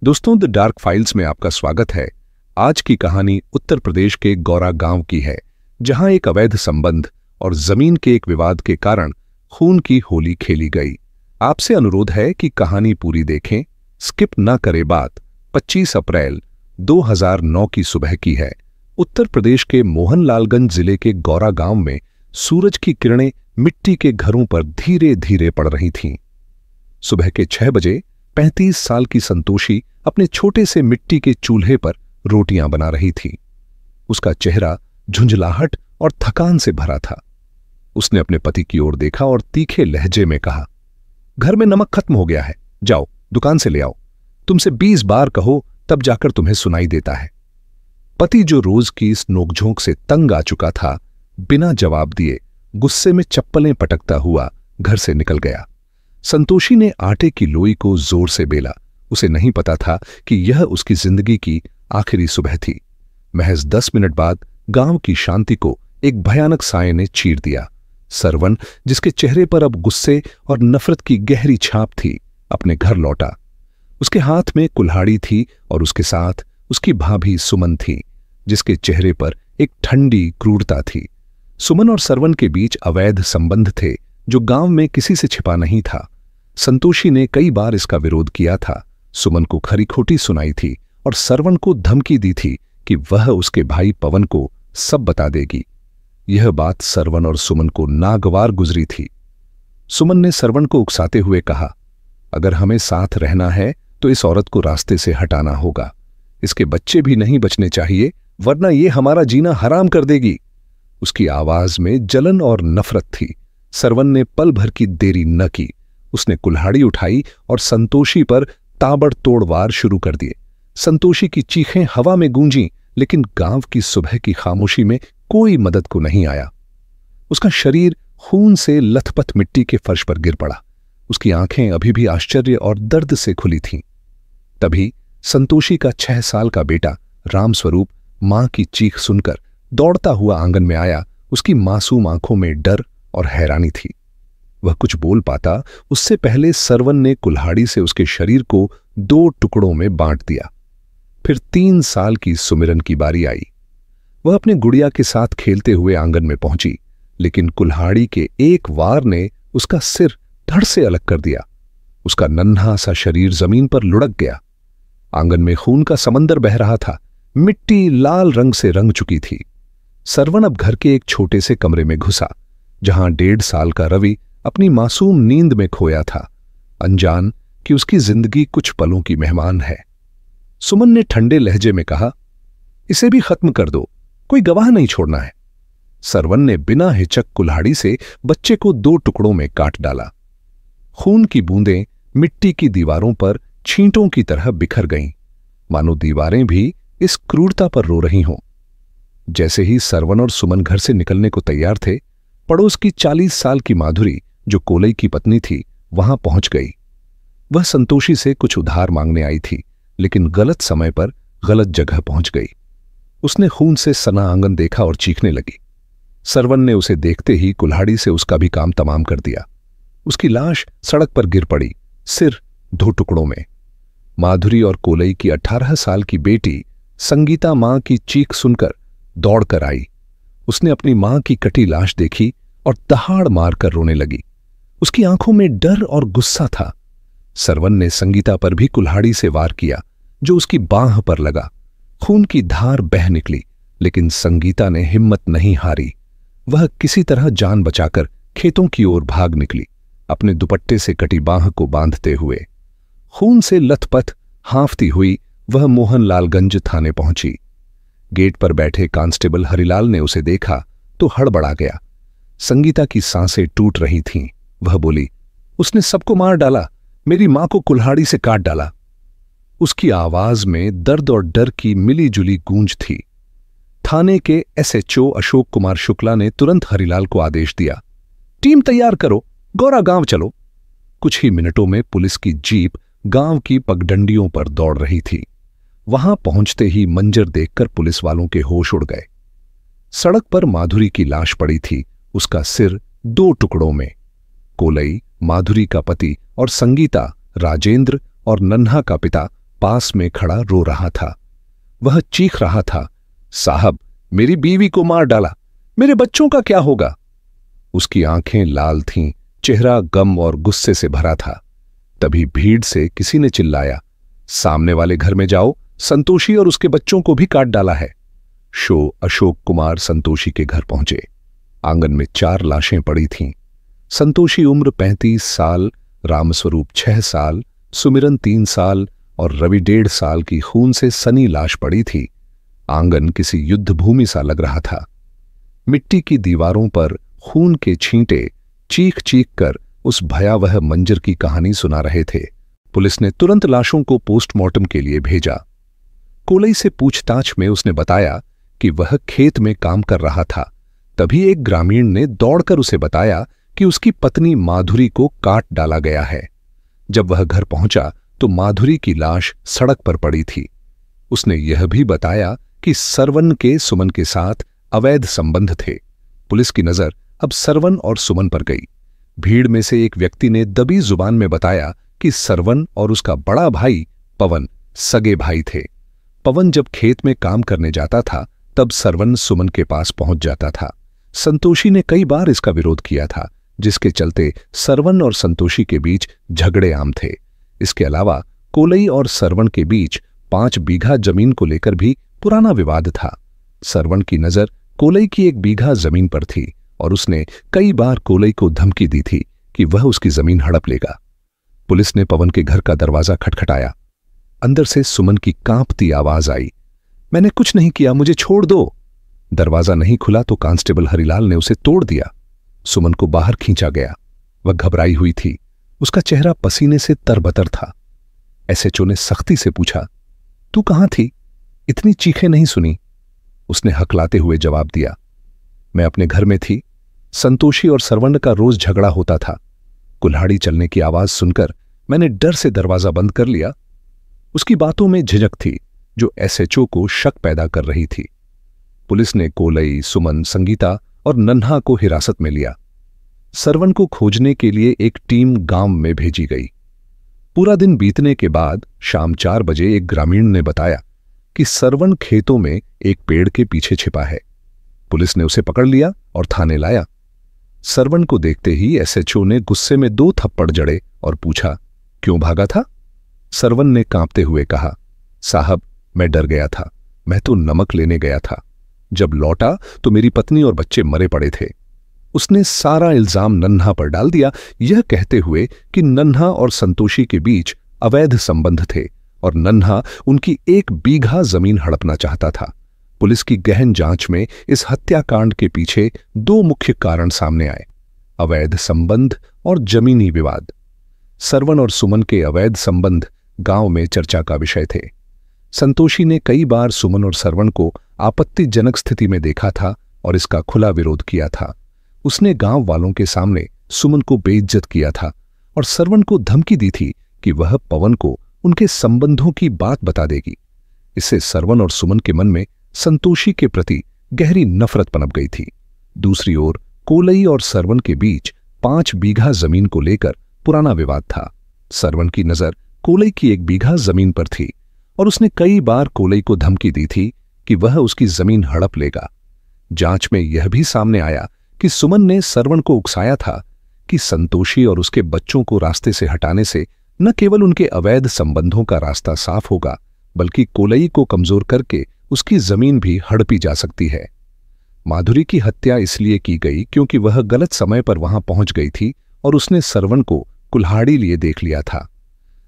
दोस्तों, the dark files में आपका स्वागत है। आज की कहानी उत्तर प्रदेश के गौरा गांव की है, जहां एक अवैध संबंध और जमीन के एक विवाद के कारण खून की होली खेली गई। आपसे अनुरोध है कि कहानी पूरी देखें, स्किप न करें। बात 25 अप्रैल 2009 की सुबह की है। उत्तर प्रदेश के मोहनलालगंज जिले के गौरा गांव में सूरज की किरणें मिट्टी के घरों पर धीरे धीरे पड़ रही थीं। सुबह के 6 बजे 35 साल की संतोषी अपने छोटे से मिट्टी के चूल्हे पर रोटियां बना रही थी। उसका चेहरा झुंझलाहट और थकान से भरा था। उसने अपने पति की ओर देखा और तीखे लहजे में कहा, घर में नमक खत्म हो गया है, जाओ दुकान से ले आओ। तुमसे 20 बार कहो तब जाकर तुम्हें सुनाई देता है। पति, जो रोज की इस नोकझोंक से तंग आ चुका था, बिना जवाब दिए गुस्से में चप्पलें पटकता हुआ घर से निकल गया। संतोषी ने आटे की लोई को जोर से बेला। उसे नहीं पता था कि यह उसकी जिंदगी की आखिरी सुबह थी। महज 10 मिनट बाद गांव की शांति को एक भयानक साये ने चीर दिया। सरवन, जिसके चेहरे पर अब गुस्से और नफरत की गहरी छाप थी, अपने घर लौटा। उसके हाथ में कुल्हाड़ी थी और उसके साथ उसकी भाभी सुमन थी, जिसके चेहरे पर एक ठंडी क्रूरता थी। सुमन और सरवन के बीच अवैध संबंध थे, जो गांव में किसी से छिपा नहीं था। संतोषी ने कई बार इसका विरोध किया था, सुमन को खरी खोटी सुनाई थी और सरवन को धमकी दी थी कि वह उसके भाई पवन को सब बता देगी। यह बात सरवन और सुमन को नागवार गुजरी थी। सुमन ने सरवन को उकसाते हुए कहा, अगर हमें साथ रहना है तो इस औरत को रास्ते से हटाना होगा। इसके बच्चे भी नहीं बचने चाहिए, वरना ये हमारा जीना हराम कर देगी। उसकी आवाज में जलन और नफरत थी। सरवन ने पल भर की देरी न की। उसने कुल्हाड़ी उठाई और संतोषी पर ताबड़तोड़ वार शुरू कर दिए। संतोषी की चीखें हवा में गूंजीं, लेकिन गांव की सुबह की खामोशी में कोई मदद को नहीं आया। उसका शरीर खून से लथपथ मिट्टी के फर्श पर गिर पड़ा। उसकी आंखें अभी भी आश्चर्य और दर्द से खुली थीं। तभी संतोषी का 6 साल का बेटा रामस्वरूप मां की चीख सुनकर दौड़ता हुआ आंगन में आया। उसकी मासूम आंखों में डर और हैरानी थी। वह कुछ बोल पाता उससे पहले सरवन ने कुल्हाड़ी से उसके शरीर को 2 टुकड़ों में बांट दिया। फिर 3 साल की सुमिरन की बारी आई। वह अपने गुड़िया के साथ खेलते हुए आंगन में पहुंची, लेकिन कुल्हाड़ी के एक वार ने उसका सिर धड़ से अलग कर दिया। उसका नन्हा सा शरीर जमीन पर लुढ़क गया। आंगन में खून का समंदर बह रहा था। मिट्टी लाल रंग से रंग चुकी थी। सरवन अब घर के एक छोटे से कमरे में घुसा, जहां 1.5 साल का रवि अपनी मासूम नींद में खोया था, अनजान कि उसकी जिंदगी कुछ पलों की मेहमान है। सुमन ने ठंडे लहजे में कहा, इसे भी खत्म कर दो, कोई गवाह नहीं छोड़ना है। सरवन ने बिना हिचक कुल्हाड़ी से बच्चे को 2 टुकड़ों में काट डाला। खून की बूंदें मिट्टी की दीवारों पर छींटों की तरह बिखर गईं, मानो दीवारें भी इस क्रूरता पर रो रही हों। जैसे ही सरवन और सुमन घर से निकलने को तैयार थे, पड़ोस की 40 साल की माधुरी, जो कोलई की पत्नी थी, वहां पहुंच गई। वह संतोषी से कुछ उधार मांगने आई थी, लेकिन गलत समय पर गलत जगह पहुंच गई। उसने खून से सना आंगन देखा और चीखने लगी। सरवन ने उसे देखते ही कुल्हाड़ी से उसका भी काम तमाम कर दिया। उसकी लाश सड़क पर गिर पड़ी, सिर 2 टुकड़ों में। माधुरी और कोलई की 18 साल की बेटी संगीता मां की चीख सुनकर दौड़कर आई। उसने अपनी मां की कटी लाश देखी और दहाड़ मारकर रोने लगी। उसकी आंखों में डर और गुस्सा था। सरवन ने संगीता पर भी कुल्हाड़ी से वार किया, जो उसकी बांह पर लगा। खून की धार बह निकली, लेकिन संगीता ने हिम्मत नहीं हारी। वह किसी तरह जान बचाकर खेतों की ओर भाग निकली, अपने दुपट्टे से कटी बांह को बांधते हुए। खून से लथपथ हांफती हुई वह मोहनलालगंज थाने पहुंची। गेट पर बैठे कांस्टेबल हरिलाल ने उसे देखा तो हड़बड़ा गया। संगीता की सांसें टूट रही थीं। वह बोली, उसने सबको मार डाला, मेरी मां को कुल्हाड़ी से काट डाला। उसकी आवाज में दर्द और डर की मिलीजुली गूंज थी। थाने के SHO अशोक कुमार शुक्ला ने तुरंत हरिलाल को आदेश दिया, टीम तैयार करो, गौरा गांव चलो। कुछ ही मिनटों में पुलिस की जीप गांव की पगडंडियों पर दौड़ रही थी। वहां पहुंचते ही मंजर देखकर पुलिस वालों के होश उड़ गए। सड़क पर माधुरी की लाश पड़ी थी, उसका सिर 2 टुकड़ों में। कोलई, माधुरी का पति, और संगीता, राजेंद्र और नन्हा का पिता पास में खड़ा रो रहा था। वह चीख रहा था, साहब, मेरी बीवी को मार डाला, मेरे बच्चों का क्या होगा? उसकी आंखें लाल थीं, चेहरा गम और गुस्से से भरा था। तभी भीड़ से किसी ने चिल्लाया, सामने वाले घर में जाओ, संतोषी और उसके बच्चों को भी काट डाला है। शो अशोक कुमार संतोषी के घर पहुंचे। आंगन में 4 लाशें पड़ी थीं। संतोषी उम्र 35 साल, रामस्वरूप 6 साल, सुमिरन 3 साल और रवि 1.5 साल की खून से सनी लाश पड़ी थी। आंगन किसी युद्ध भूमि सा लग रहा था। मिट्टी की दीवारों पर खून के छींटे चीख चीख कर उस भयावह मंजर की कहानी सुना रहे थे। पुलिस ने तुरंत लाशों को पोस्टमार्टम के लिए भेजा। कोलई से पूछताछ में उसने बताया कि वह खेत में काम कर रहा था। तभी एक ग्रामीण ने दौड़कर उसे बताया कि उसकी पत्नी माधुरी को काट डाला गया है। जब वह घर पहुंचा तो माधुरी की लाश सड़क पर पड़ी थी। उसने यह भी बताया कि सरवन के सुमन के साथ अवैध संबंध थे। पुलिस की नजर अब सरवन और सुमन पर गई। भीड़ में से एक व्यक्ति ने दबी जुबान में बताया कि सरवन और उसका बड़ा भाई पवन सगे भाई थे। पवन जब खेत में काम करने जाता था तब सरवन सुमन के पास पहुंच जाता था। संतोषी ने कई बार इसका विरोध किया था, जिसके चलते सरवन और संतोषी के बीच झगड़े आम थे। इसके अलावा कोलई और सरवन के बीच 5 बीघा जमीन को लेकर भी पुराना विवाद था। सरवन की नजर कोलई की 1 बीघा जमीन पर थी और उसने कई बार कोलई को धमकी दी थी कि वह उसकी जमीन हड़प लेगा। पुलिस ने पवन के घर का दरवाजा खटखटाया। अंदर से सुमन की कांपती आवाज आई, मैंने कुछ नहीं किया, मुझे छोड़ दो। दरवाजा नहीं खुला तो कांस्टेबल हरिलाल ने उसे तोड़ दिया। सुमन को बाहर खींचा गया। वह घबराई हुई थी। उसका चेहरा पसीने से तरबतर था। एसएचओ ने सख्ती से पूछा, तू कहां थी? इतनी चीखें नहीं सुनी। उसने हकलाते हुए जवाब दिया, मैं अपने घर में थी। संतोषी और सरवन का रोज झगड़ा होता था। कुल्हाड़ी चलने की आवाज सुनकर मैंने डर से दरवाजा बंद कर लिया। उसकी बातों में झिझक थी जो एसएचओ को शक पैदा कर रही थी। पुलिस ने कोलई, सुमन, संगीता और नन्हा को हिरासत में लिया। सरवन को खोजने के लिए एक टीम गांव में भेजी गई। पूरा दिन बीतने के बाद शाम 4 बजे एक ग्रामीण ने बताया कि सरवन खेतों में एक पेड़ के पीछे छिपा है। पुलिस ने उसे पकड़ लिया और थाने लाया। सरवन को देखते ही एसएचओ ने गुस्से में 2 थप्पड़ जड़े और पूछा, क्यों भागा था? सरवन ने कांपते हुए कहा, साहब, मैं डर गया था। मैं तो नमक लेने गया था। जब लौटा तो मेरी पत्नी और बच्चे मरे पड़े थे। उसने सारा इल्जाम नन्हा पर डाल दिया, यह कहते हुए कि नन्हा और संतोषी के बीच अवैध संबंध थे और नन्हा उनकी 1 बीघा जमीन हड़पना चाहता था। पुलिस की गहन जांच में इस हत्याकांड के पीछे 2 मुख्य कारण सामने आए, अवैध संबंध और जमीनी विवाद। सरवन और सुमन के अवैध संबंध गांव में चर्चा का विषय थे। संतोषी ने कई बार सुमन और सरवन को आपत्तिजनक स्थिति में देखा था और इसका खुला विरोध किया था। उसने गांव वालों के सामने सुमन को बेइज्जत किया था और सरवन को धमकी दी थी कि वह पवन को उनके संबंधों की बात बता देगी। इससे सरवन और सुमन के मन में संतोषी के प्रति गहरी नफरत पनप गई थी। दूसरी ओर कोलई और सरवन के बीच 5 बीघा जमीन को लेकर पुराना विवाद था। सरवन की नजर कोलई की 1 बीघा जमीन पर थी और उसने कई बार कोलई को धमकी दी थी कि वह उसकी जमीन हड़प लेगा। जांच में यह भी सामने आया कि सुमन ने सरवन को उकसाया था कि संतोषी और उसके बच्चों को रास्ते से हटाने से न केवल उनके अवैध संबंधों का रास्ता साफ होगा, बल्कि कोलई को कमजोर करके उसकी जमीन भी हड़पी जा सकती है। माधुरी की हत्या इसलिए की गई क्योंकि वह गलत समय पर वहां पहुंच गई थी और उसने सरवन को कुल्हाड़ी लिए देख लिया था।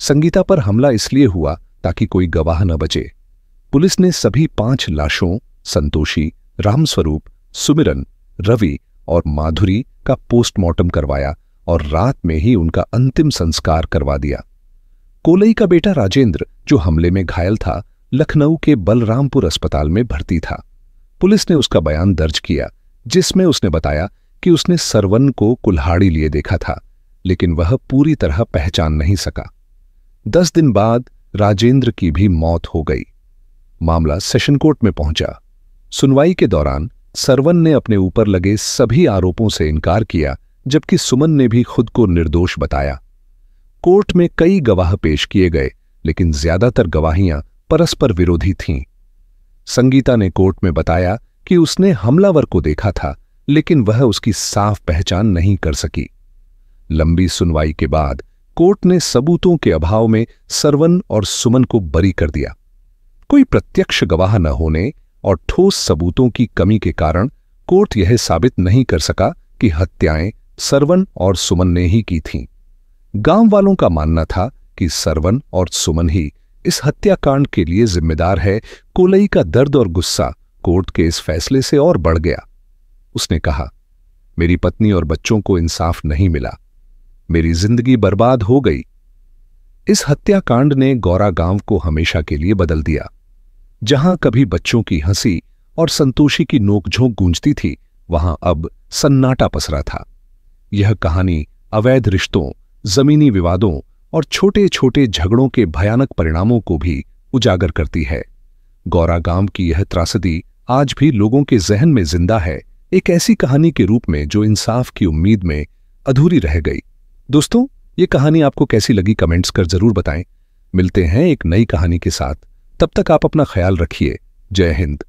संगीता पर हमला इसलिए हुआ ताकि कोई गवाह न बचे। पुलिस ने सभी 5 लाशों संतोषी, रामस्वरूप, सुमिरन, रवि और माधुरी का पोस्टमार्टम करवाया और रात में ही उनका अंतिम संस्कार करवा दिया। कोलई का बेटा राजेंद्र, जो हमले में घायल था, लखनऊ के बलरामपुर अस्पताल में भर्ती था। पुलिस ने उसका बयान दर्ज किया, जिसमें उसने बताया कि उसने सरवन को कुल्हाड़ी लिए देखा था, लेकिन वह पूरी तरह पहचान नहीं सका। 10 दिन बाद राजेंद्र की भी मौत हो गई। मामला सेशन कोर्ट में पहुंचा। सुनवाई के दौरान सरवन ने अपने ऊपर लगे सभी आरोपों से इनकार किया, जबकि सुमन ने भी खुद को निर्दोष बताया। कोर्ट में कई गवाह पेश किए गए, लेकिन ज्यादातर गवाहियां परस्पर विरोधी थीं। संगीता ने कोर्ट में बताया कि उसने हमलावर को देखा था, लेकिन वह उसकी साफ पहचान नहीं कर सकी। लंबी सुनवाई के बाद कोर्ट ने सबूतों के अभाव में सरवन और सुमन को बरी कर दिया। कोई प्रत्यक्ष गवाह न होने और ठोस सबूतों की कमी के कारण कोर्ट यह साबित नहीं कर सका कि हत्याएं सरवन और सुमन ने ही की थीं। गांव वालों का मानना था कि सरवन और सुमन ही इस हत्याकांड के लिए जिम्मेदार है। कोलई का दर्द और गुस्सा कोर्ट के इस फैसले से और बढ़ गया। उसने कहा, मेरी पत्नी और बच्चों को इंसाफ नहीं मिला, मेरी जिंदगी बर्बाद हो गई। इस हत्याकांड ने गौरा गांव को हमेशा के लिए बदल दिया। जहां कभी बच्चों की हंसी और संतोषी की नोकझोंक गूंजती थी, वहां अब सन्नाटा पसरा था। यह कहानी अवैध रिश्तों, जमीनी विवादों और छोटे छोटे झगड़ों के भयानक परिणामों को भी उजागर करती है। गौरा गांव की यह त्रासदी आज भी लोगों के जहन में जिंदा है, एक ऐसी कहानी के रूप में जो इंसाफ की उम्मीद में अधूरी रह गई। दोस्तों, ये कहानी आपको कैसी लगी कमेंट्स कर जरूर बताएं। मिलते हैं एक नई कहानी के साथ। तब तक आप अपना ख्याल रखिए। जय हिंद।